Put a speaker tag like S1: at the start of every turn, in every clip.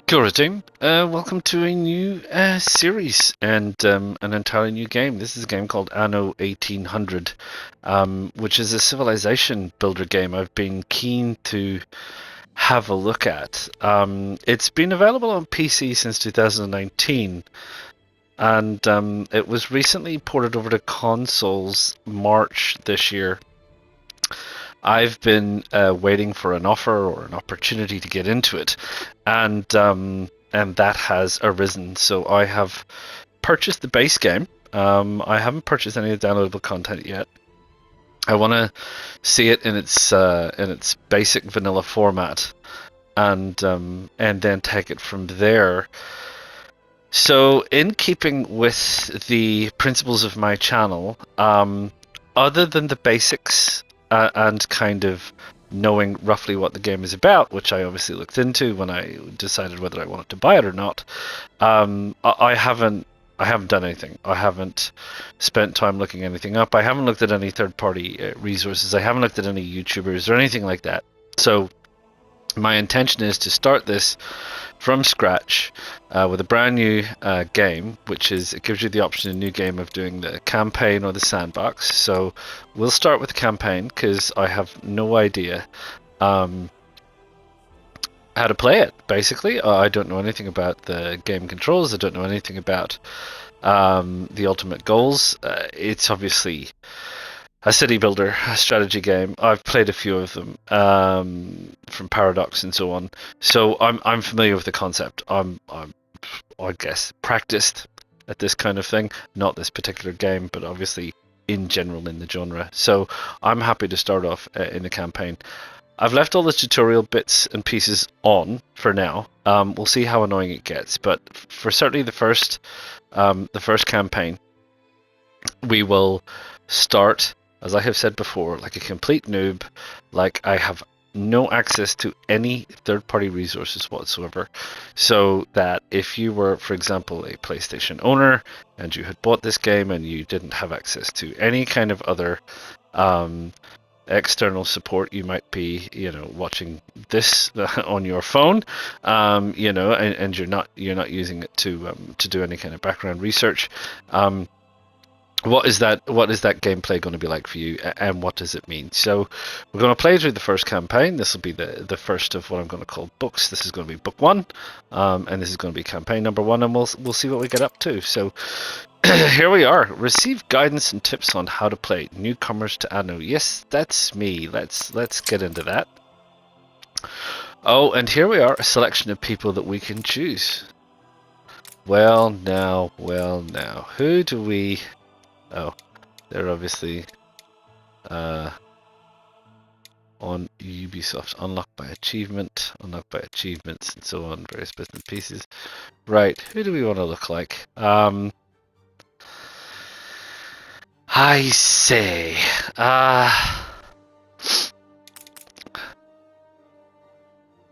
S1: Kia ora, team. Welcome to a new series and an entirely new game. This is a game called Anno 1800, which is a civilization builder game I've been keen to have a look at. It's been available on PC since 2019, and it was recently ported over to consoles March this year. I've been waiting for an offer or an opportunity to get into it, and that has arisen. So I have purchased the base game. I haven't purchased any of the downloadable content yet. I want to see it in its basic vanilla format, and then take it from there. So, in keeping with the principles of my channel, other than the basics and kind of knowing roughly what the game is about, which I obviously looked into when I decided whether I wanted to buy it or not, I haven't done anything. I haven't spent time looking anything up. I haven't looked at any third-party resources. I haven't looked at any YouTubers or anything like that. So my intention is to start this from scratch with a brand new game, which is, it gives you the option in new game of doing the campaign or the sandbox. So we'll start with the campaign because I have no idea how to play it. Basically, I don't know anything about the game controls. I don't know anything about the ultimate goals. It's obviously a city builder, a strategy game. I've played a few of them from Paradox and so on, so I'm familiar with the concept. I guess practiced at this kind of thing, not this particular game, but obviously in general in the genre. So I'm happy to start off in the campaign. I've left all the tutorial bits and pieces on for now. We'll see how annoying it gets, but for certainly the first campaign, we will start, as I have said before, like a complete noob. Like, I have no access to any third-party resources whatsoever. So that if you were, for example, a PlayStation owner and you had bought this game and you didn't have access to any kind of other external support, you might be, watching this on your phone, and you're not using it to do any kind of background research. What is that gameplay going to be like for you, and what does it mean? So we're going to play through the first campaign. This will be the first of what I'm going to call books. This is going to be book one, and this is going to be campaign number one, and we'll see what we get up to. So here we are. Receive guidance and tips on how to play. Newcomers to Anno. Yes, that's me. Let's get into that. Oh, and here we are, a selection of people that we can choose. Well now, who do we... Oh, they're obviously on Ubisoft. Unlocked by achievements, and so on, various bits and pieces. Right, who do we want to look like? I say,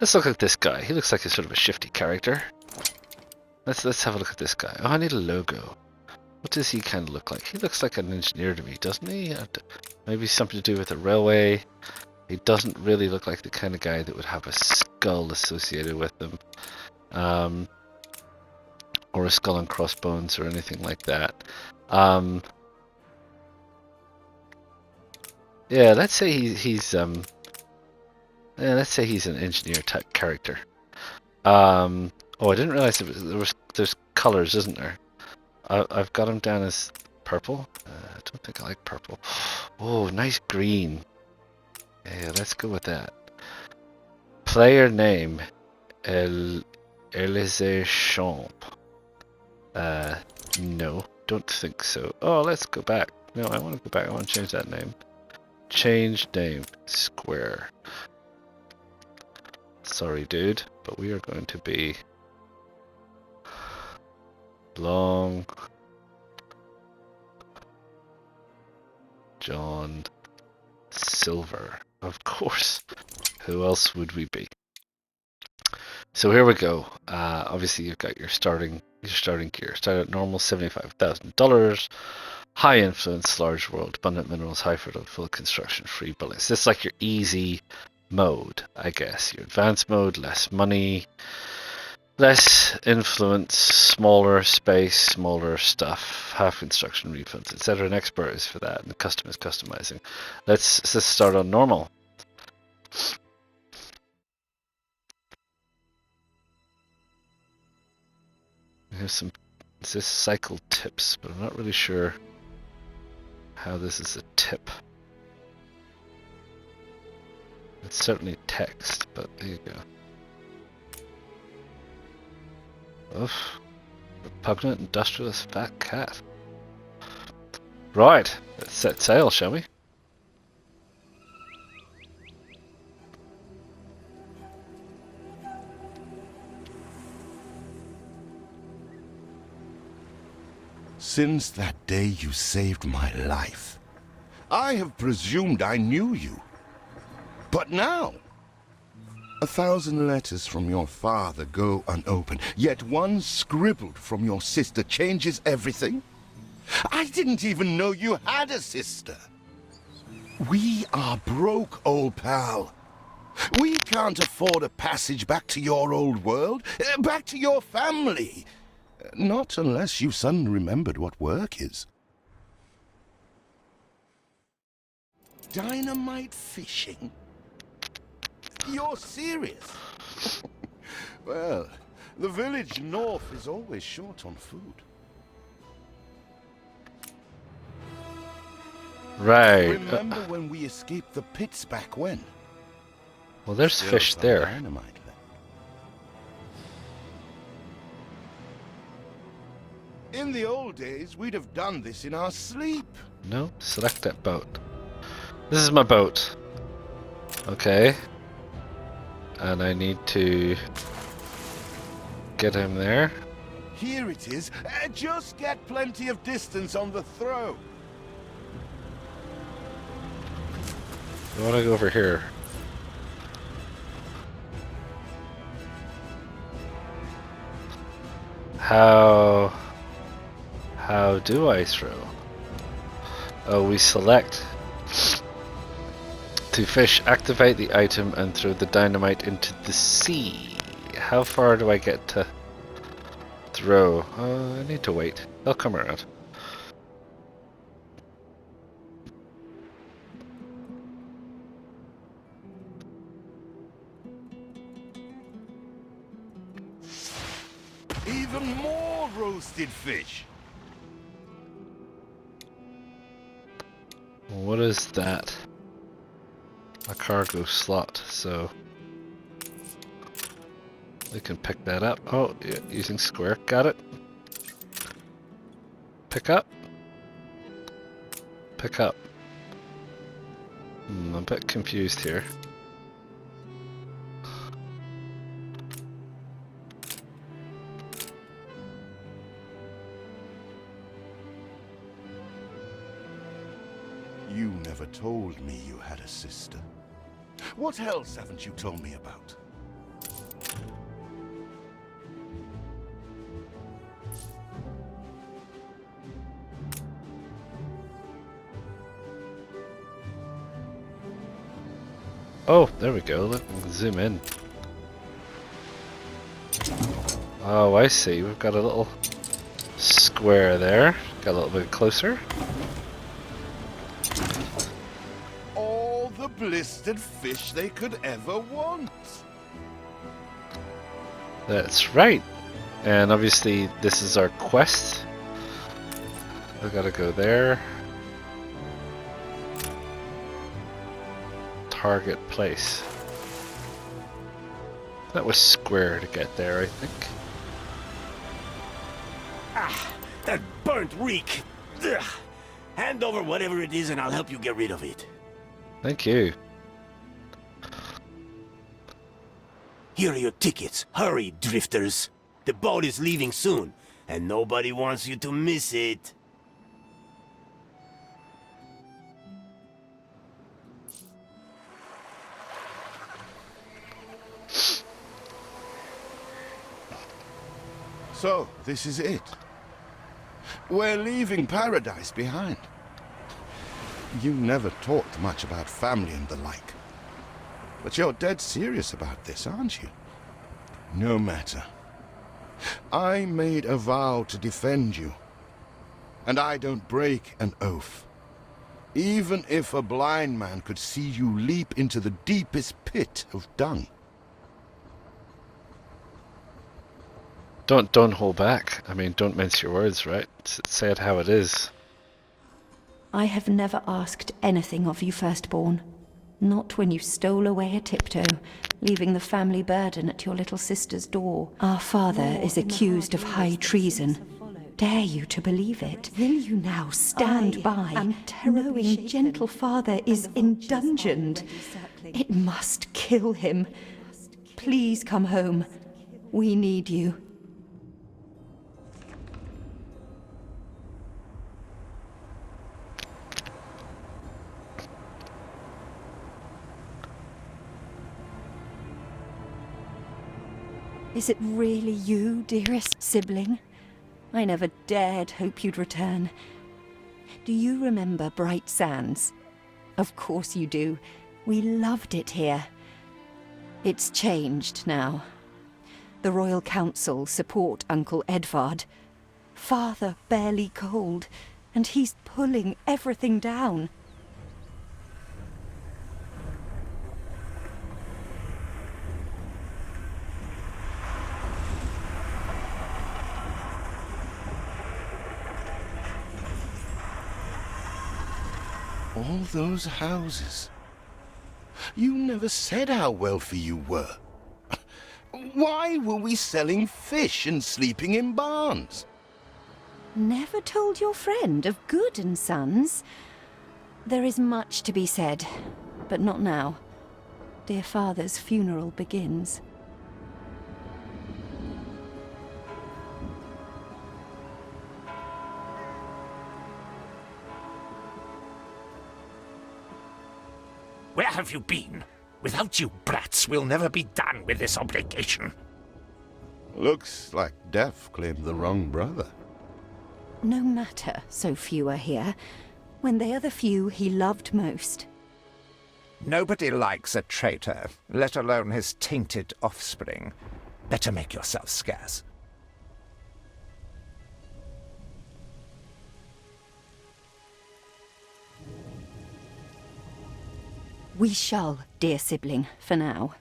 S1: let's look at this guy. He looks like a sort of a shifty character. Let's have a look at this guy. Oh, I need a logo. What does he kind of look like? He looks like an engineer to me, doesn't he? Maybe something to do with a railway. He doesn't really look like the kind of guy that would have a skull associated with him. Or a skull and crossbones or anything like that. Yeah, let's say he's an engineer type character. Oh, I didn't realize there's colors, isn't there? I've got him down as purple. I don't think I like purple. Oh, nice green. Yeah, let's go with that. Player name, Elise Champ. No, don't think so. Oh, let's go back. No, I want to go back. I want to change that name. Change name, Square. Sorry, dude, but we are going to be Long John Silver. Of course. Who else would we be? So here we go. Obviously, you've got your starting gear. Start at normal $75,000. High influence, large world, abundant minerals, high fertility, full construction, free bullets. This is like your easy mode, I guess. Your advanced mode, less money, less influence, smaller space, smaller stuff, half construction refunds, etc. An expert is for that, and the custom is customizing. Let's start on normal. Here's some. Is this cycle tips? But I'm not really sure how this is a tip. It's certainly text, but there you go. Oof. Repugnant industrialist fat cat. Right, let's set sail, shall we?
S2: Since that day you saved my life, I have presumed I knew you. But now, 1,000 letters from your father go unopened, yet one scribbled from your sister changes everything? I didn't even know you had a sister. We are broke, old pal. We can't afford a passage back to your old world, back to your family. Not unless you suddenly remembered what work is. Dynamite fishing? You're serious? Well, the village north is always short on food.
S1: Right.
S2: Remember when we escaped the pits back when?
S1: Well, there's
S2: Still
S1: fish
S2: some
S1: there.
S2: dynamite left. In the old days, we'd have done this in our sleep.
S1: No, select that boat. This is my boat. Okay. And I need to get him there.
S2: Here it is. Just get plenty of distance on the throw.
S1: I want to go over here. How do I throw? Oh, we select to fish, activate the item and throw the dynamite into the sea. How far do I get to throw? I need to wait. They'll come around.
S2: Even more roasted fish.
S1: What is that? A cargo slot, so we can pick that up. Oh, yeah, using square. Got it. Pick up. Pick up. I'm a bit confused here.
S2: You never told me you had a sister. What else haven't you told me about?
S1: Oh, there we go. Let me zoom in. Oh, I see. We've got a little square there. Got a little bit closer.
S2: All the blistered fish they could ever want.
S1: That's right. And obviously this is our quest. We gotta go there. Target place. That was square to get there, I think.
S3: Ah, that burnt reek! Ugh. Hand over whatever it is and I'll help you get rid of it.
S1: Thank you.
S3: Here are your tickets. Hurry, drifters. The boat is leaving soon, and nobody wants you to miss it.
S2: So, this is it. We're leaving paradise behind. You never talked much about family and the like. But you're dead serious about this, aren't you? No matter. I made a vow to defend you. And I don't break an oath. Even if a blind man could see you leap into the deepest pit of dung.
S1: Don't hold back. I mean, don't mince your words, right? Say it how it is.
S4: I have never asked anything of you, firstborn. Not when you stole away a tiptoe, leaving the family burden at your little sister's door. Our father is accused of high treason. Dare you to believe it? Will you now stand by, knowing gentle father is indungeoned? It must kill him. Please come home. We need you. Is it really you, dearest sibling? I never dared hope you'd return. Do you remember Bright Sands? Of course you do. We loved it here. It's changed now. The Royal Council support Uncle Edvard. Father barely cold, and he's pulling everything down.
S2: All those houses. You never said how wealthy you were. Why were we selling fish and sleeping in barns?
S4: Never told your friend of Good and Sons? There is much to be said, but not now. Dear father's funeral begins.
S5: Where have you been? Without you brats, we'll never be done with this obligation.
S2: Looks like Death claimed the wrong brother.
S4: No matter, so few are here, when they are the few he loved most.
S5: Nobody likes a traitor, let alone his tainted offspring. Better make yourself scarce.
S4: We shall, dear sibling, for now.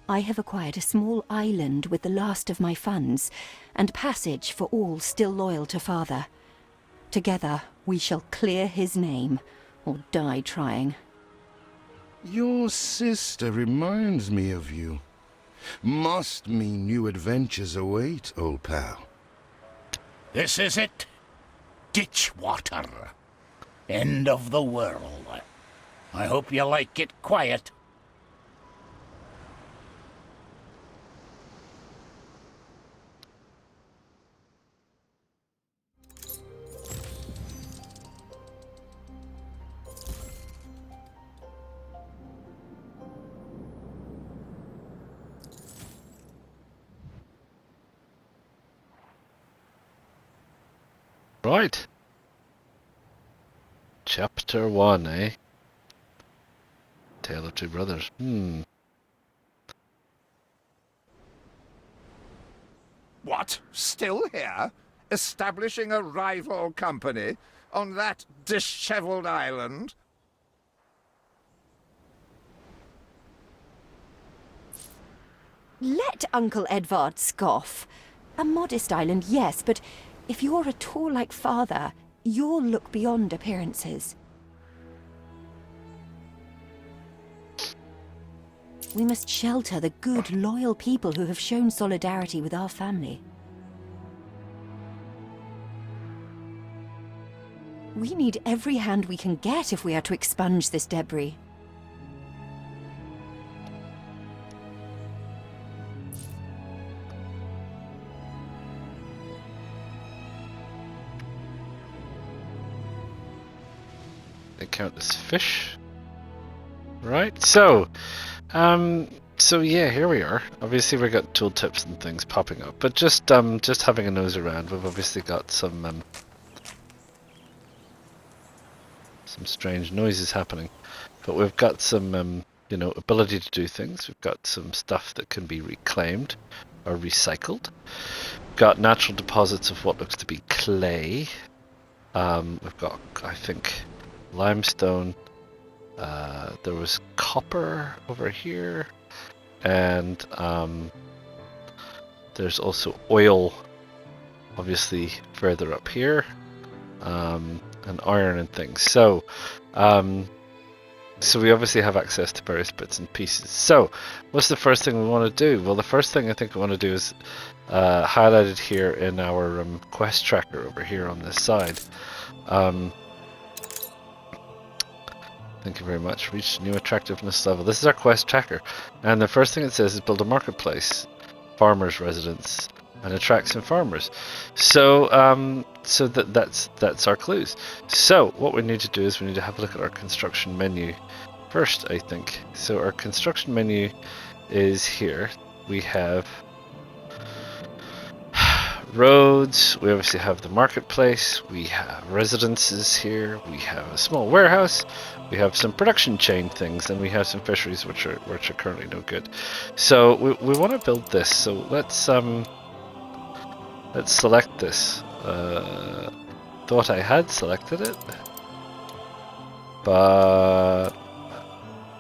S4: I have acquired a small island with the last of my funds, and passage for all still loyal to father. Together, we shall clear his name, or die trying.
S2: Your sister reminds me of you. Must mean new adventures await, old pal.
S6: This is it. Ditch water. End of the world. I hope you like it quiet.
S1: Right. Chapter 1, eh? Tale of Two Brothers.
S5: What? Still here? Establishing a rival company on that disheveled island?
S4: Let Uncle Edvard scoff. A modest island, yes, but if you're at all like father, you'll look beyond appearances. We must shelter the good, loyal people who have shown solidarity with our family. We need every hand we can get if we are to expunge this debris.
S1: They count as fish. Right, so yeah, here we are. Obviously we got tooltips and things popping up, but just having a nose around, we've obviously got some some strange noises happening. But we've got some, you know, ability to do things. We've got some stuff that can be reclaimed or recycled. Got natural deposits of what looks to be clay. We've got, I think, limestone. There was copper over here, and there's also oil, obviously further up here, and iron and things. So, so we obviously have access to various bits and pieces. So, what's the first thing we want to do? Well, the first thing I think we want to do is highlighted here in our quest tracker over here on this side. Thank you very much. Reach new attractiveness level. This is our quest tracker, and the first thing it says is build a marketplace, farmers' residence, and attract some farmers. So, so that's our clues. So, what we need to do is we need to have a look at our construction menu first, I think. So, our construction menu is here. We have roads, we obviously have the marketplace, we have residences here, we have a small warehouse, we have some production chain things, and we have some fisheries which are currently no good. So we want to build this. So let's select this. Thought I had selected it, but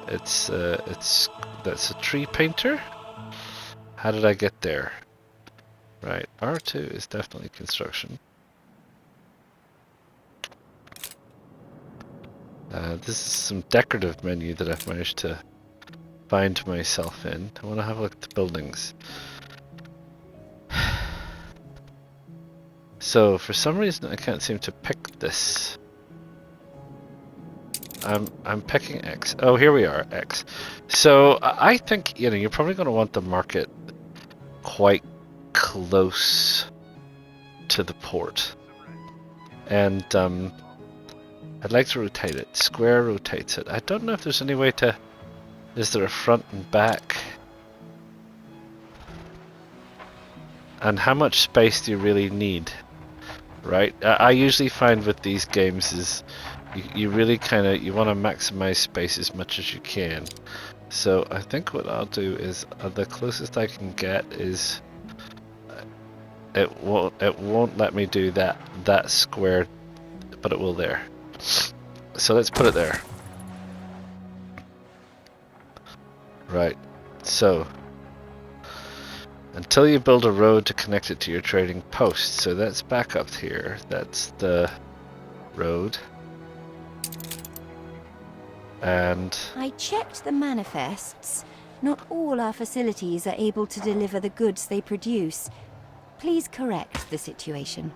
S1: it's that's a tree painter. How did I get there? Right, R2 is definitely construction. This is some decorative menu that I've managed to find myself in. I want to have a look at the buildings. So for some reason I can't seem to pick this. I'm picking X. Oh, here we are, X. So I think, you know, you're probably going to want the market quite close to the port, and I'd like to rotate it. Square rotates it. I don't know if there's any way to. Is there a front and back? And how much space do you really need? Right. I usually find with these games is you really you want to maximize space as much as you can. So I think what I'll do is the closest I can get is. It won't let me do that square, but it will there. So let's put it there. Right. So until you build a road to connect it to your trading post. So that's back up here. That's the road. And
S4: I checked the manifests. Not all our facilities are able to deliver the goods they produce. Please correct the situation.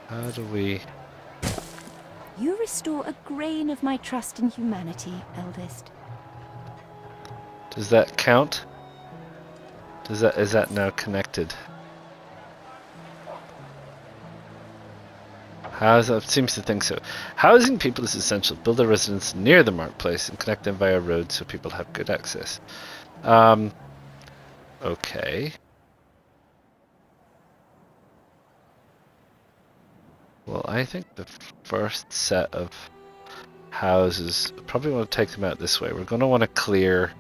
S1: how do we...
S4: You restore a grain of my trust in humanity, eldest.
S1: Does that count? Is that now connected? Seems to think so. Housing people is essential. Build a residence near the marketplace and connect them via road so people have good access. Okay. Well, I think the first set of houses, probably want to take them out this way. We're going to want to clear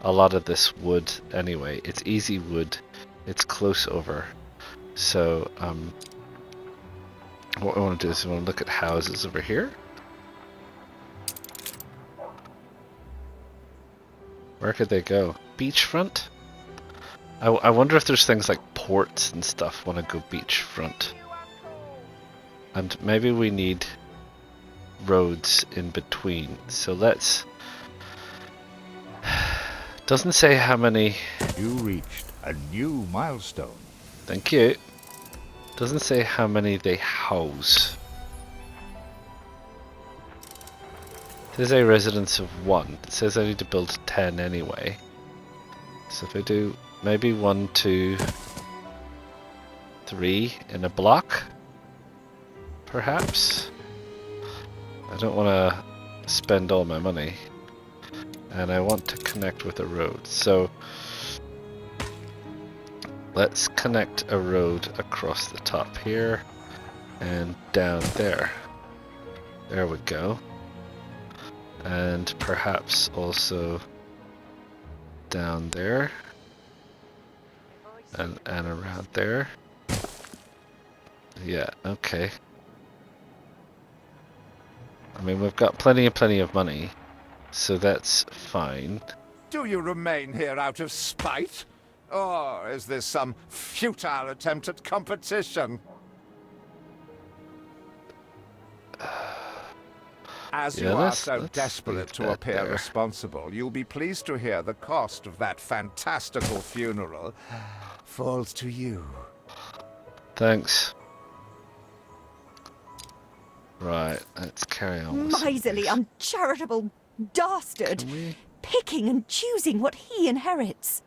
S1: a lot of this wood anyway. It's easy wood. It's close over. So, what I want to do is I want to look at houses over here. Where could they go? Beachfront? I wonder if there's things like ports and stuff want to go beachfront. And maybe we need roads in between. So let's... Doesn't say how many...
S7: You reached a new milestone.
S1: Thank you. Doesn't say how many they house. It says a residence of 1. It says I need to build 10 anyway. So if I do maybe 1, 2, 3 in a block, perhaps. I don't want to spend all my money, and I want to connect with a road. So let's connect a road across the top here, and down there. There we go. And perhaps also down there. And around there. Yeah, okay. I mean, we've got plenty of money, so that's fine.
S5: Do you remain here out of spite? Or is this some futile attempt at competition? As you are so desperate to appear responsible, you'll be pleased to hear the cost of that fantastical funeral falls to you.
S1: Thanks. Right, let's carry on.
S4: Miserly, uncharitable dastard! Picking and choosing what he inherits.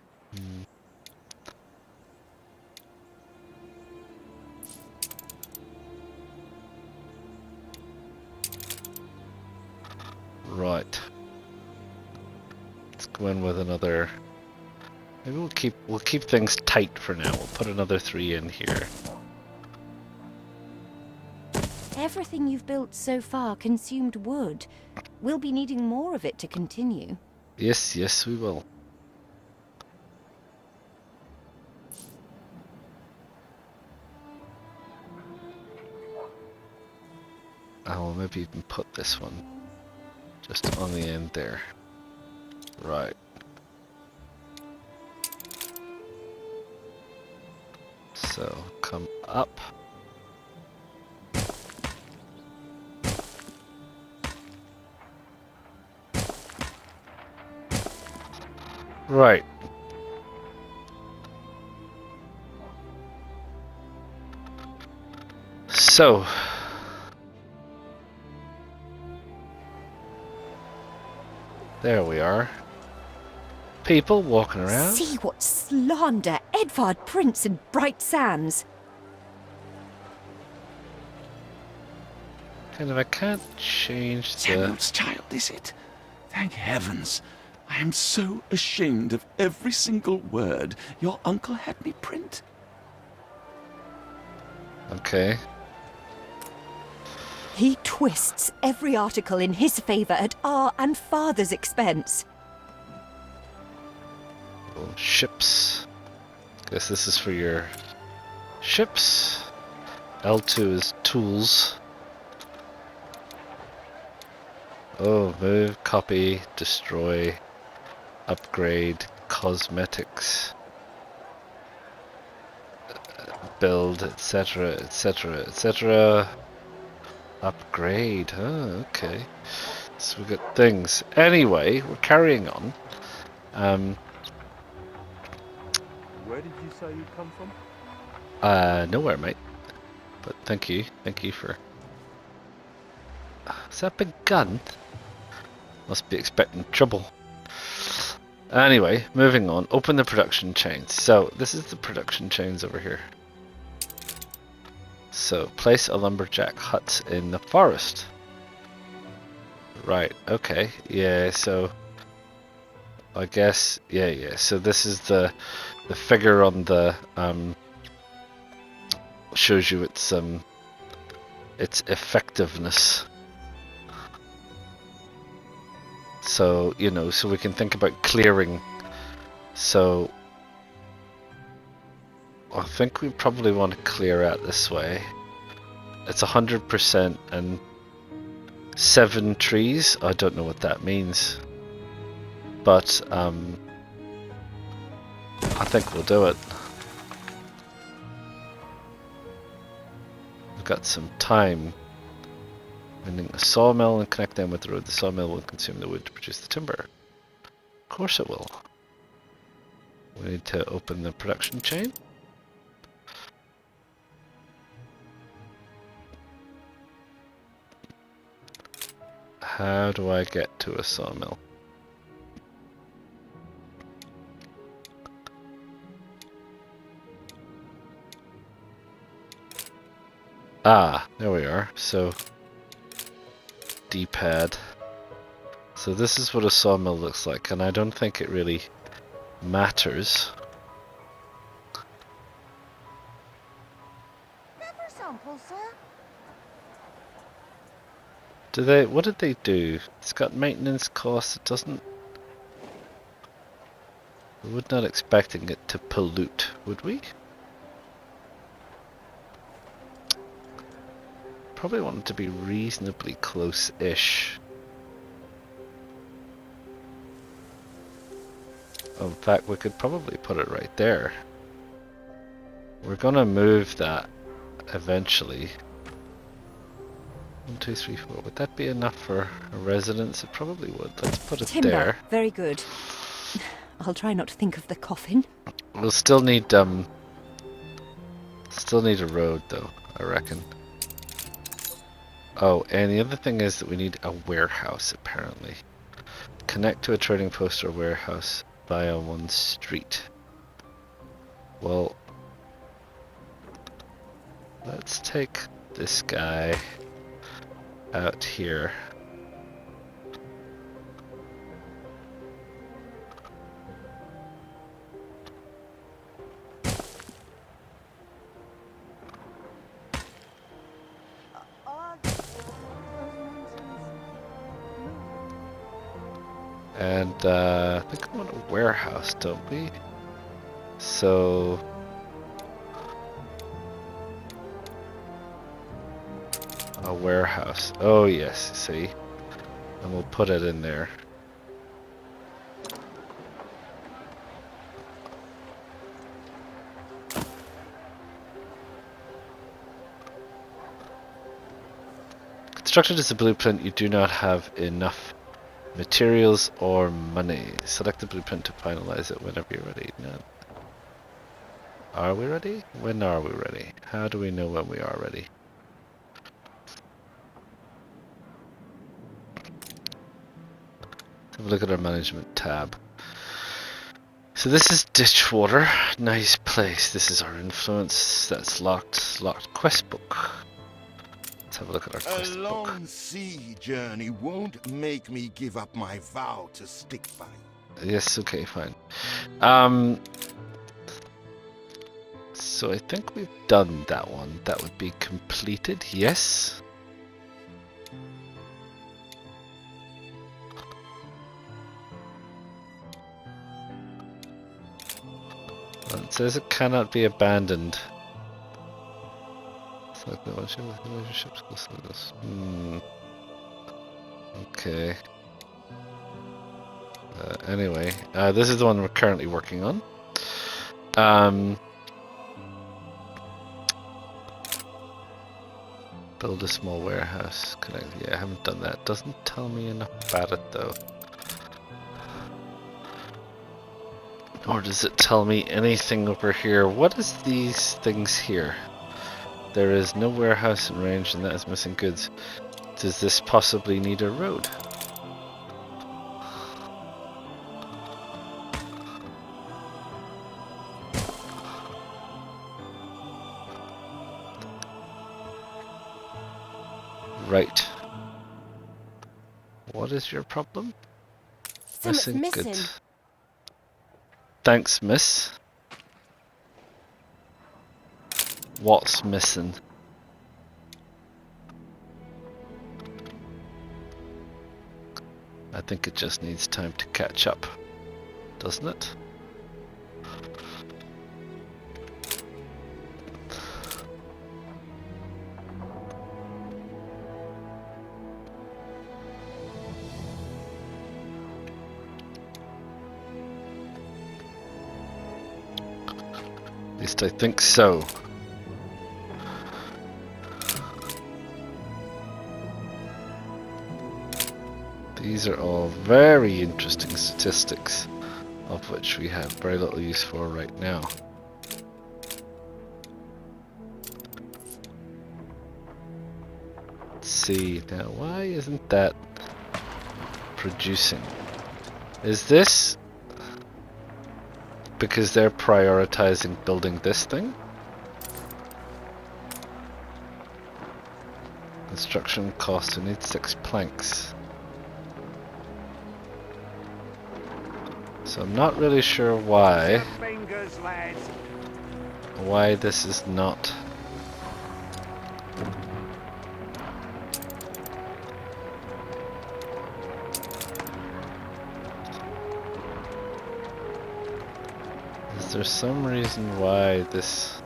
S1: Right. Let's go in with another. Maybe we'll keep things tight for now. We'll put another 3 in here.
S4: Everything you've built so far consumed wood. We'll be needing more of it to continue.
S1: Yes, yes, we will. I'll maybe even put this one just on the end there. Right. So, come up. Right. So, there we are. People walking around.
S4: See what slander Edvard prints in bright sands.
S1: Kind of, I can't change the...
S8: Samuel's child, is it? Thank heavens. I am so ashamed of every single word your uncle had me print.
S1: Okay.
S4: He twists every article in his favour at our and father's expense.
S1: Little ships. Guess this is for your ships. L2 is tools. Oh, move, copy, destroy, upgrade, cosmetics, build, etc., etc., etc. Upgrade. Oh, okay. So we got things. Anyway, we're carrying on.
S9: Where did you say you come from?
S1: Nowhere, mate. But thank you for. Is that a big gun? Must be expecting trouble. Anyway, moving on. Open the production chains. So this is the production chains over here. So place a lumberjack hut in the forest. Right. Okay. Yeah. So I guess. Yeah. So this is the figure on the shows you its effectiveness. So, you know, so we can think about clearing. So, I think we probably want to clear out this way. It's 100% and 7 trees. I don't know what that means. But, I think we'll do it. We've got some time. Finding a sawmill and connect them with the road. The sawmill will consume the wood to produce the timber. Of course it will. We need to open the production chain. How do I get to a sawmill? Ah, there we are. So D-pad. So this is what a sawmill looks like, and I don't think it really matters.
S10: Never sample, sir.
S1: What did they do? It's got maintenance costs. It doesn't. We would not expecting it to pollute, would we? Probably want it to be reasonably close-ish. In fact, we could probably put it right there. We're gonna move that eventually. 1, 2, 3, 4. Would that be enough for a residence? It probably would. Let's put it
S4: Timber.
S1: there.
S4: Very good. I'll try not to think of the coffin.
S1: We'll still need a road though, I reckon. Oh, and the other thing is that we need a warehouse apparently. Connect to a trading post or warehouse via one street. Well, let's take this guy out here. And I think we want a warehouse, don't we? So a warehouse. Oh yes, see? And we'll put it in there. Constructed as a blueprint, you do not have enough materials or money. Select the blueprint to finalize it whenever you're ready. No. Are we ready? When are we ready? How do we know when we are ready? Have a look at our management tab. So this is Ditchwater. Nice place. This is our influence. That's locked. Locked quest book. Let's have a look at our quest book.
S2: A long sea journey won't make me give up my vow to stick by you.
S1: Yes, okay, fine. So I think we've done that one. That would be completed, yes. It says it cannot be abandoned. Select the one ship with relationships. Okay. Anyway, this is the one we're currently working on. Build a small warehouse. Yeah, I haven't done that. Doesn't tell me enough about it though. Or does it tell me anything over here? What is these things here? There is no warehouse in range and that is missing goods. Does this possibly need a road? Right. What is your problem?
S4: Something's missing.
S1: Goods. Thanks, miss. What's missing? I think it just needs time to catch up, doesn't it? At least I think so. These are all very interesting statistics, of which we have very little use for right now. Let's see, now why isn't that producing? Is this because they're prioritizing building this thing? Construction cost, we need 6 planks. So I'm not really sure why this is not there some reason why this...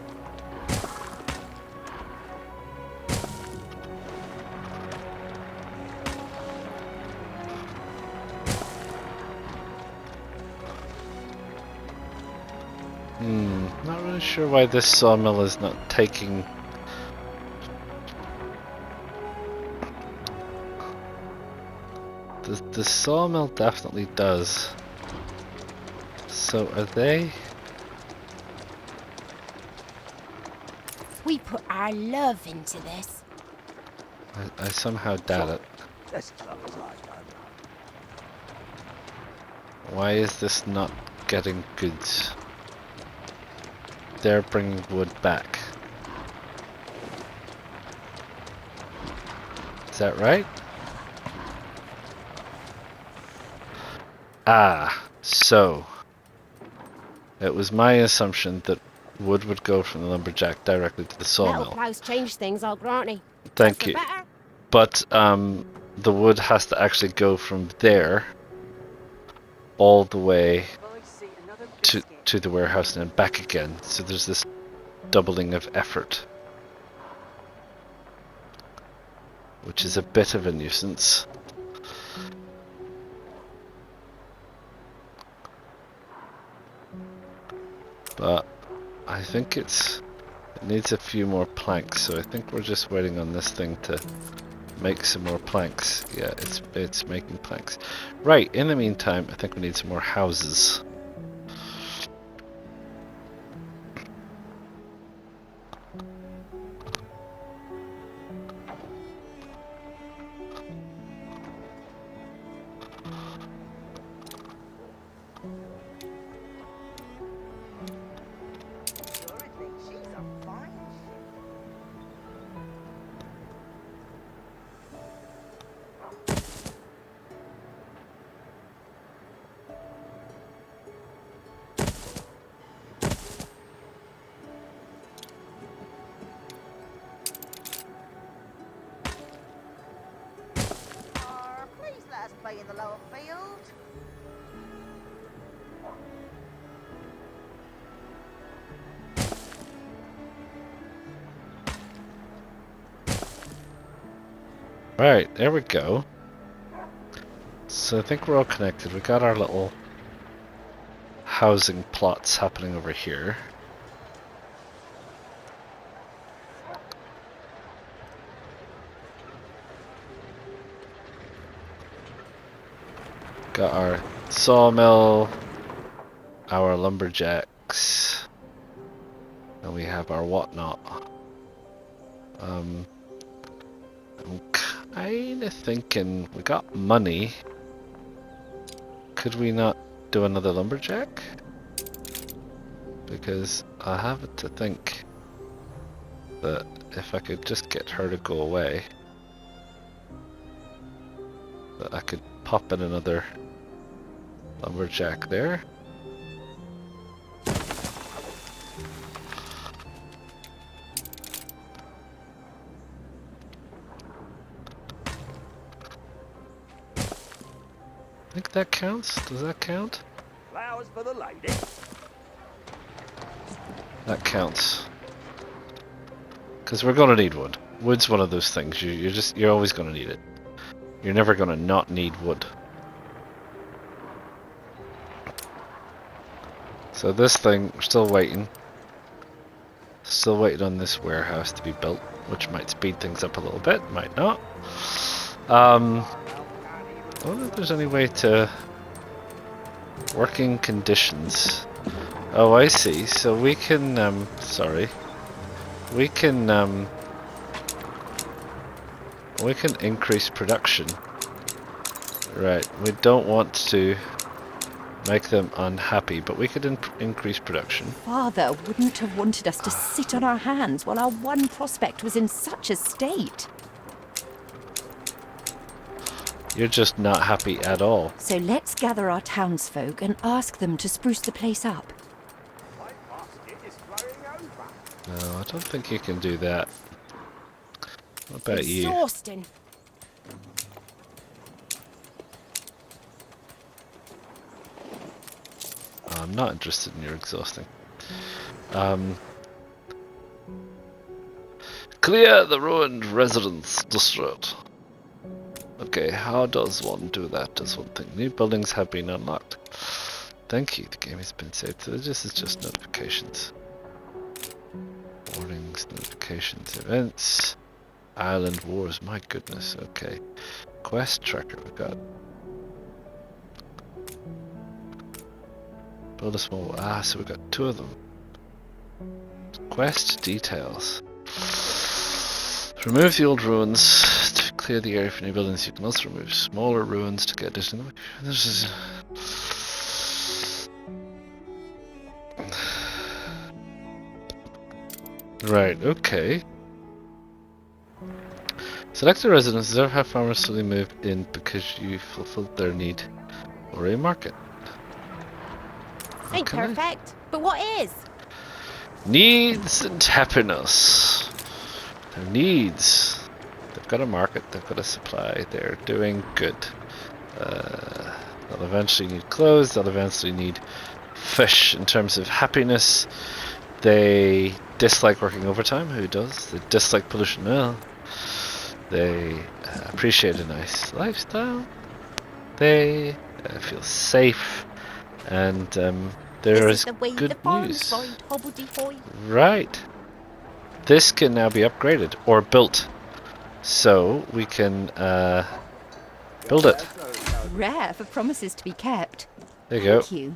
S1: Not really sure why this sawmill is not taking... The sawmill definitely does. So are they?
S10: We put our love into this.
S1: I somehow doubt it. Why is this not getting goods? They're bringing wood back. Is that right? Ah, so it was my assumption that wood would go from the lumberjack directly to the
S10: Metal
S1: sawmill.
S10: plows change things, I'll grant you.
S1: Thank you. But the wood has to actually go from there all the way to the warehouse and then back again. So there's this doubling of effort, which is a bit of a nuisance. But I think it needs a few more planks, so I think we're just waiting on this thing to make some more planks. Yeah, it's making planks. Right, in the meantime, I think we need some more houses.
S11: In the lower field.
S1: Right, there we go. So I think we're all connected. We got our little housing plots happening over here. Got our sawmill, our lumberjacks, and we have our whatnot. I'm kinda thinking we got money. Could we not do another lumberjack? Because I have to think that if I could just get her to go away, that I could pop in another lumberjack there. I think that counts. Does that count?
S6: Flowers for the lady.
S1: That counts. Because we're gonna need wood. Wood's one of those things. You're always gonna need it. You're never gonna not need wood. So this thing, we're still waiting. Still waiting on this warehouse to be built, which might speed things up a little bit, might not. I wonder if there's any way to... Working conditions. Oh, I see. So we can, sorry. We can increase production. Right, we don't want to make them unhappy, but we could increase production.
S4: Father wouldn't have wanted us to sit on our hands while our one prospect was in such a state.
S1: You're just not happy at all.
S4: So let's gather our townsfolk and ask them to spruce the place up.
S1: No, I don't think you can do that. What about you?
S10: Exhausting.
S1: I'm not interested in your exhausting. Clear the ruined residence district. Okay, how does one do that? Does one thing? New buildings have been unlocked. Thank you, the game has been saved. So this is just notifications. Warnings, notifications, events. Island wars, my goodness, okay. Quest tracker, we've got. Build a small, so we've got 2 of them. Quest details. Remove the old ruins to clear the area for new buildings. You can also remove smaller ruins to get additional. This is. Right, okay. Select a residence. Observe how farmers slowly move in because you fulfilled their need. Or a market.
S10: Ain't perfect, but what is?
S1: Needs and happiness. Their needs. They've got a market, they've got a supply, they're doing good. They'll eventually need clothes, they'll eventually need fish. In terms of happiness, they dislike working overtime. Who does? They dislike pollution. Well, they appreciate a nice lifestyle. They feel safe. And there is good news. Right. This can now be upgraded or built. So we can build it.
S4: Rare for promises to be kept.
S1: There you go.
S4: Thank you.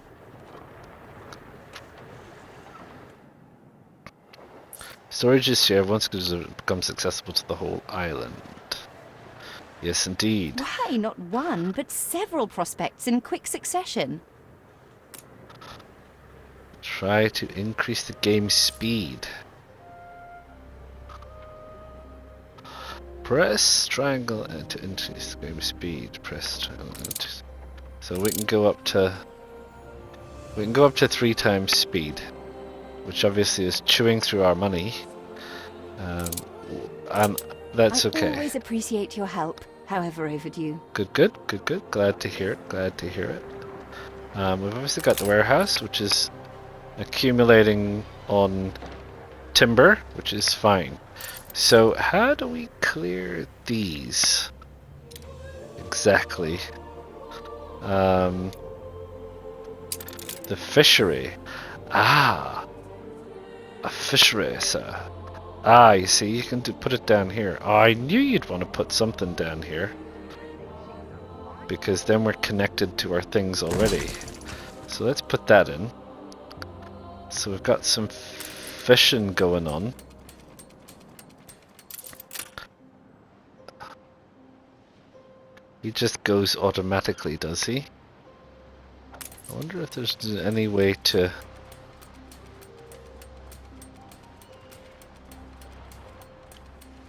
S1: Storage is shared once it becomes accessible to the whole island. Yes, indeed.
S4: Why not one, but several prospects in quick succession?
S1: Try to increase the game speed. Press triangle to increase the game speed. Press triangle. So we can go up to 3 times speed, which obviously is chewing through our money, and that's okay.
S4: I always appreciate your help, however overdue.
S1: Good. Glad to hear it. We've obviously got the warehouse, which is accumulating on timber, which is fine. So how do we clear these exactly? The fishery. A fishery, sir. You see, you can put it down here. I knew you'd want to put something down here, because then we're connected to our things already. So let's put that in. So we've got some fishing going on. He just goes automatically, does he? I wonder if there's any way to...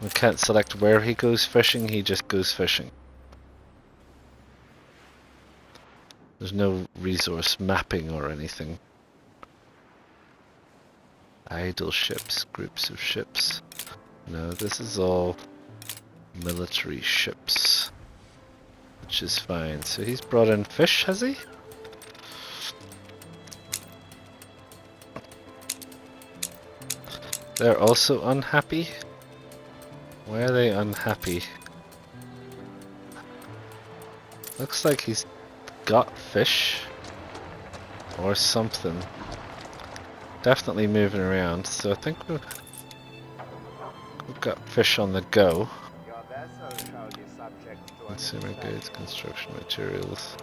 S1: We can't select where he goes fishing, he just goes fishing. There's no resource mapping or anything. Idle ships, groups of ships. No, this is all military ships. Which is fine. So he's brought in fish, has he? They're also unhappy? Why are they unhappy? Looks like he's got fish. Or something. Definitely moving around, so I think we've got fish on the go. Consumer goods, construction materials.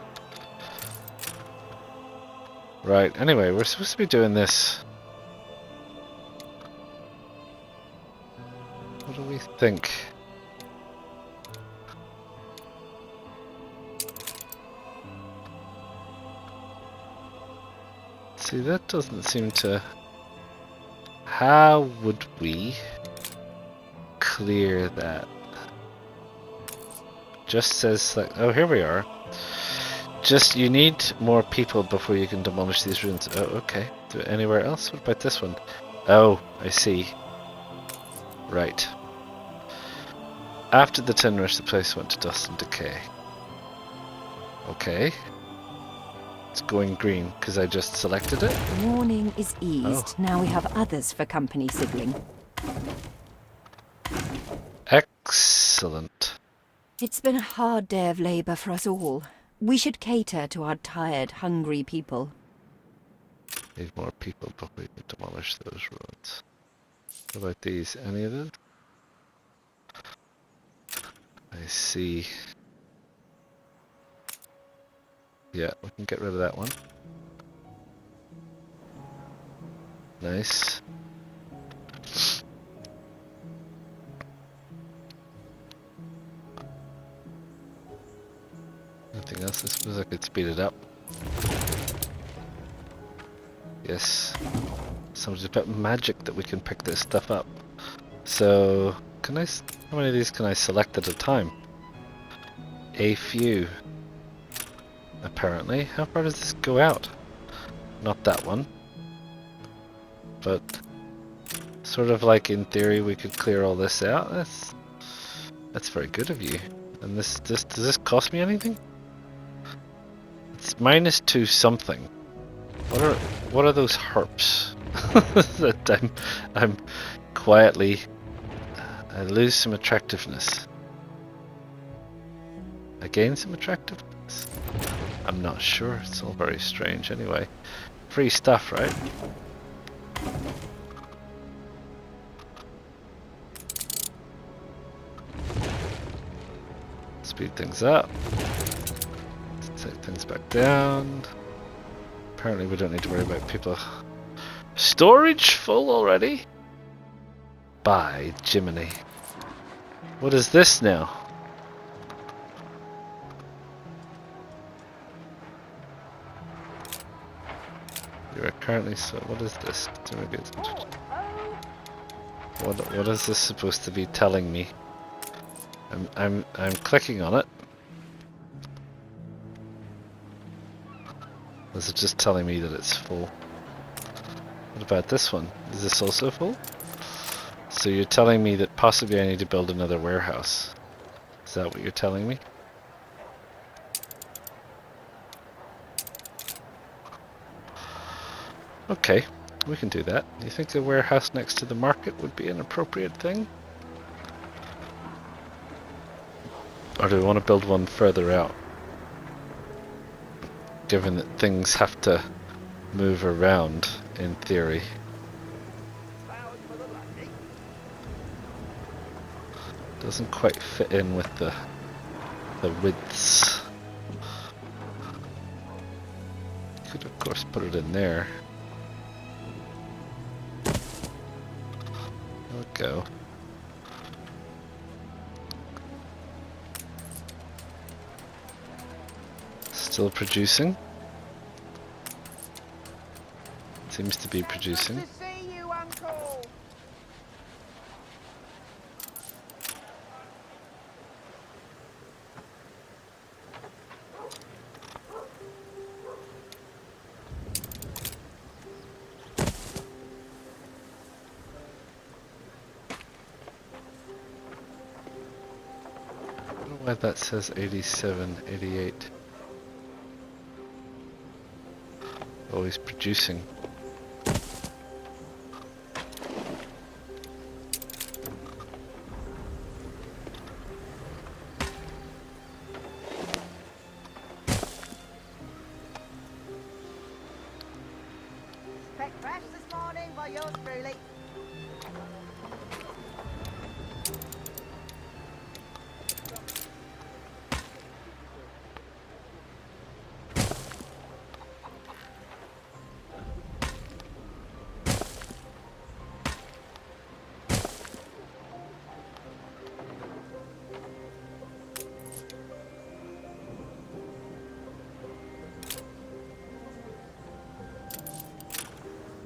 S1: Right, anyway, we're supposed to be doing this. What do we think? See, that doesn't seem to... How would we clear that? Just says like, oh, here we are. Just, you need more people before you can demolish these ruins. Oh, okay. Do it anywhere else? What about this one? Oh, I see. Right. After the tin rush, the place went to dust and decay. Okay. It's going green because I just selected it.
S4: Warning is eased.
S1: Oh.
S4: Now we have others for company, sibling.
S1: Excellent.
S4: It's been a hard day of labour for us all. We should cater to our tired, hungry people.
S1: Need more people before we can demolish those roads. What about these? Any of them? I see. Yeah, we can get rid of that one. Nice. Nothing else? I suppose I could speed it up. Yes. Something's about magic that we can pick this stuff up. So, can I? How many of these can I select at a time? A few. Apparently. How far does this go out? Not that one. But sort of like in theory we could clear all this out. That's very good of you. And this does this cost me anything? It's -2 something. What are those herps that I'm quietly I lose some attractiveness. I gain some attractiveness? I'm not sure. It's all very strange anyway. Free stuff, right? Speed things up. Take things back down. Apparently we don't need to worry about people. Storage full already? By Jiminy. What is this now? You are currently so. What is this? What is this supposed to be telling me? I'm clicking on it. Is it just telling me that it's full? What about this one? Is this also full? So you're telling me that possibly I need to build another warehouse. Is that what you're telling me? Okay, we can do that. Do you think a warehouse next to the market would be an appropriate thing? Or do we want to build one further out? Given that things have to move around, in theory. Doesn't quite fit in with the widths. Could of course put it in there. There we go. Still producing. Seems to be producing.
S11: Good to see you, Uncle.
S1: I don't know why that says 87, 88. Always producing.
S11: Pet crash this morning by yours truly.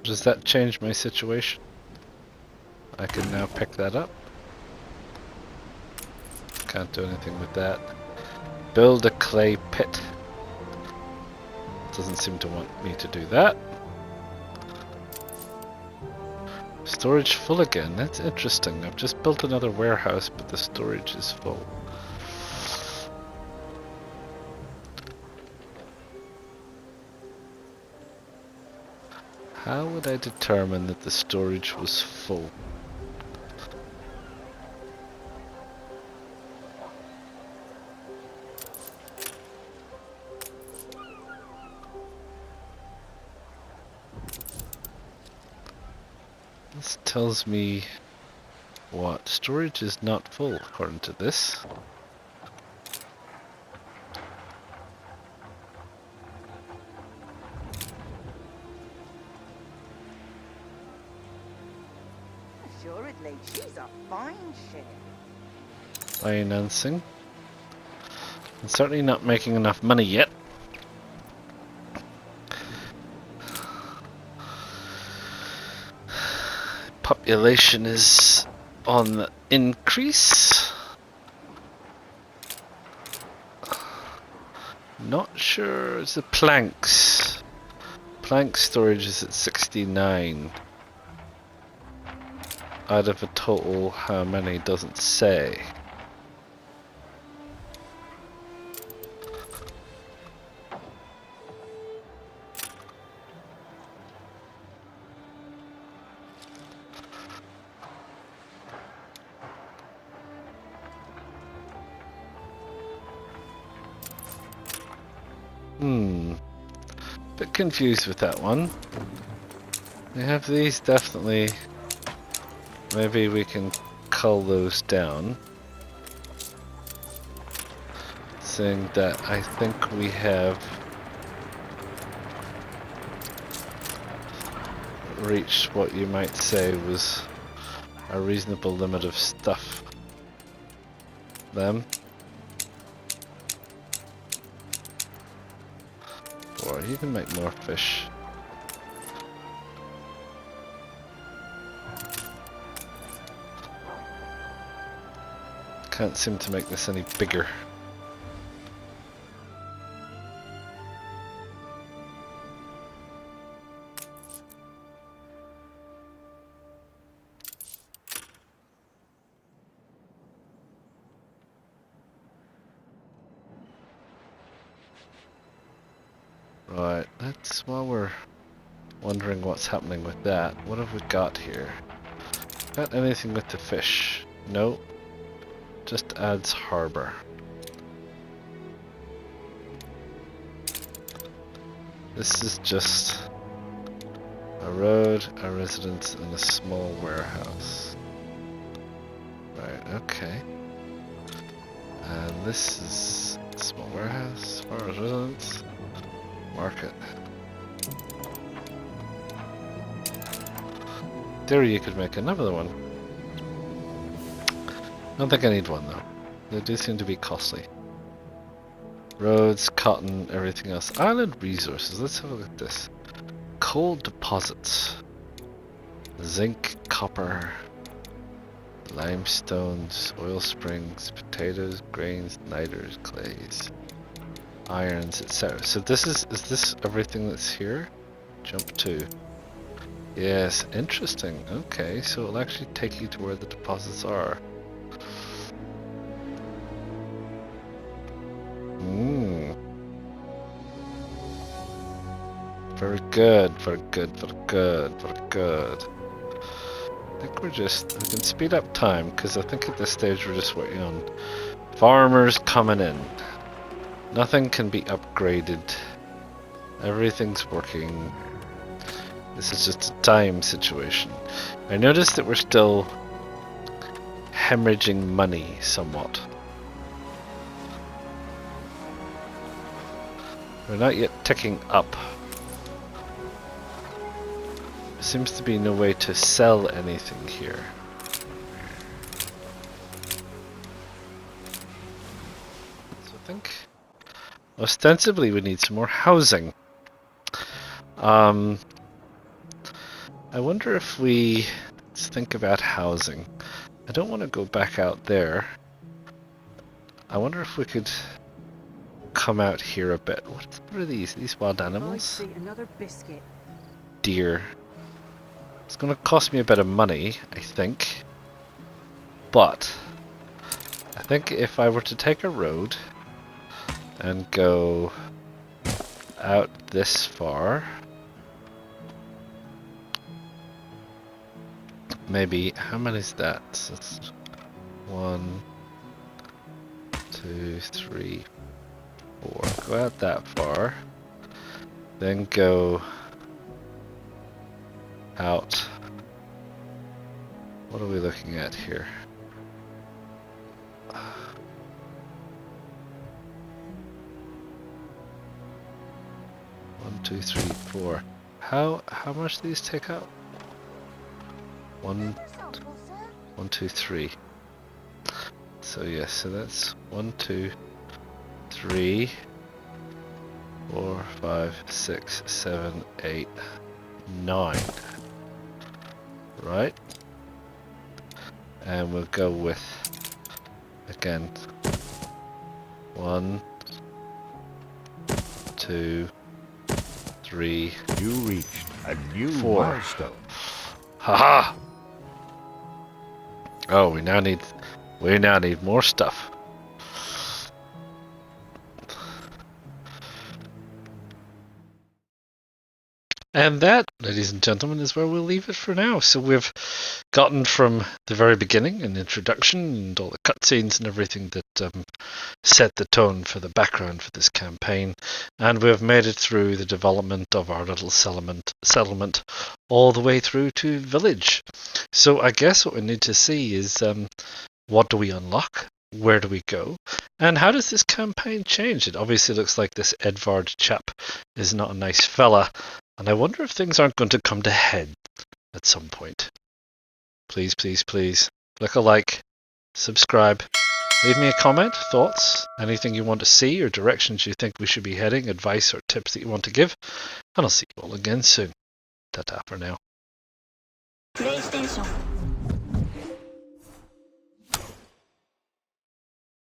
S1: Does that change my situation? I can now pick that up. Can't do anything with that. Build a clay pit. Doesn't seem to want me to do that. Storage full again. That's interesting. I've just built another warehouse, but the storage is full. How would I determine that the storage was full? This tells me what? Storage is not full according to this.
S11: Assuredly, she's a fine ship.
S1: Financing. And certainly not making enough money yet. Population is on the increase. Not sure. It's the planks. Plank storage is at 69. Out of a total, how many doesn't say. Bit confused with that one. We have these definitely. Maybe we can cull those down. Saying that I think we have reached what you might say was a reasonable limit of stuff. Them. Or you can make more fish. Can't seem to make this any bigger. Right, that's while we're wondering what's happening with that. What have we got here? Got anything with the fish? No. Just adds harbor. This is just a road, a residence, and a small warehouse. Right, okay. And this is a small warehouse, as far as residence. Market. There you could make another one. I don't think I need one though. They do seem to be costly. Roads, cotton, everything else. Island resources. Let's have a look at this. Coal deposits. Zinc, copper, limestones, oil springs, potatoes, grains, niters, clays, irons, etc. So this is this everything that's here? Jump to. Yes, interesting. Okay, so it'll actually take you to where the deposits are. Very good, very good, very good, very good. I think we can speed up time, because I think at this stage we're just waiting on farmers coming in. Nothing can be upgraded. Everything's working. This is just a time situation. I noticed that we're still hemorrhaging money somewhat. We're not yet ticking up. There seems to be no way to sell anything here. So I think ostensibly we need some more housing. I wonder if let's think about housing. I don't want to go back out there. I wonder if we could come out here a bit. What are these? These wild animals?
S11: I see another biscuit.
S1: Deer. It's going to cost me a bit of money, I think. But I think if I were to take a road and go out this far, maybe, how many is that? So it's 1, 2, 3, 4. Go out that far. Then go out. What are we looking at here? 1, 2, 3, 4. How much do these take out? 1, 2, 3. So yes, so that's 1, 2, 3, 4, 5, 6, 7, 8, 9. Right? And we'll go with, again, 1, 2, 3.
S7: You reached a new
S1: 4.
S7: milestone.
S1: Haha! Oh, we now need more stuff. And that, ladies and gentlemen, is where we'll leave it for now. So we've gotten from the very beginning an introduction and all the cutscenes and everything that set the tone for the background for this campaign, and we've made it through the development of our little settlement all the way through to village. So I guess what we need to see is what do we unlock? Where do we go? And how does this campaign change? It obviously looks like this Edvard chap is not a nice fella. And I wonder if things aren't going to come to head at some point. Please, please, please, click a like, subscribe, leave me a comment, thoughts, anything you want to see or directions you think we should be heading, advice or tips that you want to give. And I'll see you all again soon. Ta-ta for now.
S10: PlayStation